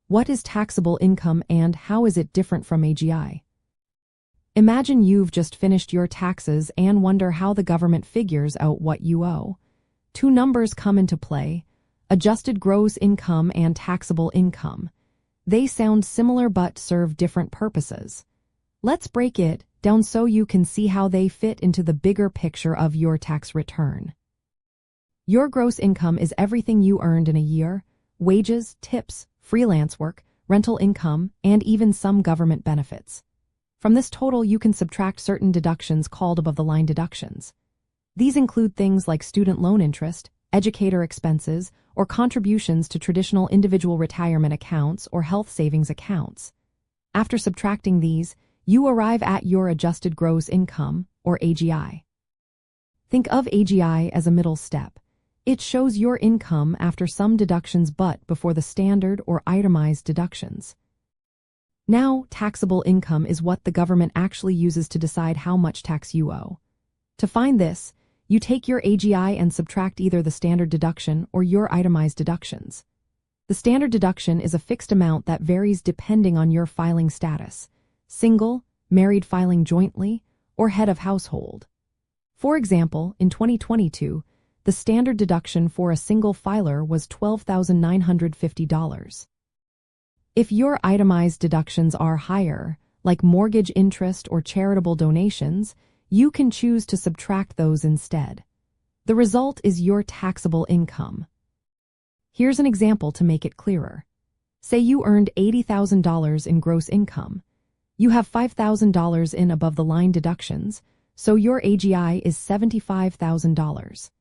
What is taxable income and how is it different from AGI? Imagine you've just finished your taxes and wonder how the government figures out what you owe. Two numbers come into play: adjusted gross income and taxable income. They sound similar but serve different purposes. Let's break it down so you can see how they fit into the bigger picture of your tax return. Your gross income is everything you earned in a year: wages, tips, freelance work, rental income, and even some government benefits. From this total, you can subtract certain deductions called above-the-line deductions. These include things like student loan interest, educator expenses, or contributions to traditional individual retirement accounts or health savings accounts. After subtracting these, you arrive at your adjusted gross income, or AGI. Think of AGI as a middle step. It shows your income after some deductions but before the standard or itemized deductions. Now, taxable income is what the government actually uses to decide how much tax you owe. To find this, you take your AGI and subtract either the standard deduction or your itemized deductions. The standard deduction is a fixed amount that varies depending on your filing status: single, married filing jointly, or head of household. For example, in 2022, the standard deduction for a single filer was $12,950. If your itemized deductions are higher, like mortgage interest or charitable donations, you can choose to subtract those instead. The result is your taxable income. Here's an example to make it clearer. Say you earned $80,000 in gross income. You have $5,000 in above-the-line deductions, so your AGI is $75,000.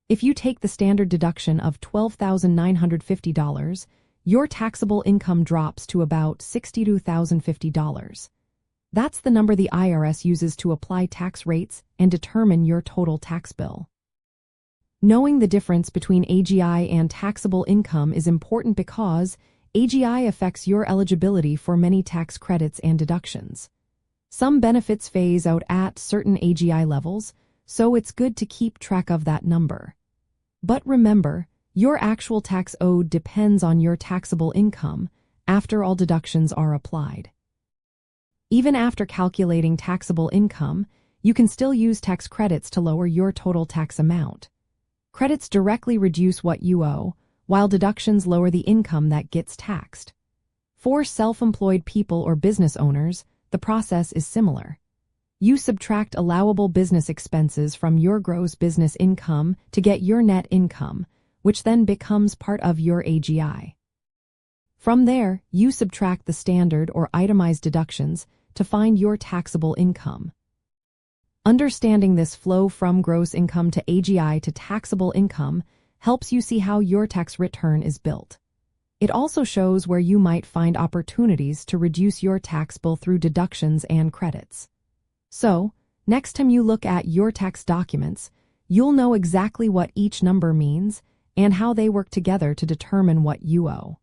If you take the standard deduction of $12,950, your taxable income drops to about $62,050. That's the number the IRS uses to apply tax rates and determine your total tax bill. Knowing the difference between AGI and taxable income is important because AGI affects your eligibility for many tax credits and deductions. Some benefits phase out at certain AGI levels, so it's good to keep track of that number. But remember, your actual tax owed depends on your taxable income after all deductions are applied. Even after calculating taxable income, you can still use tax credits to lower your total tax amount. Credits directly reduce what you owe, while deductions lower the income that gets taxed. For self-employed people or business owners, the process is similar. You subtract allowable business expenses from your gross business income to get your net income, which then becomes part of your AGI. From there, you subtract the standard or itemized deductions to find your taxable income. Understanding this flow from gross income to AGI to taxable income helps you see how your tax return is built. It also shows where you might find opportunities to reduce your tax bill through deductions and credits. So, next time you look at your tax documents, you'll know exactly what each number means and how they work together to determine what you owe.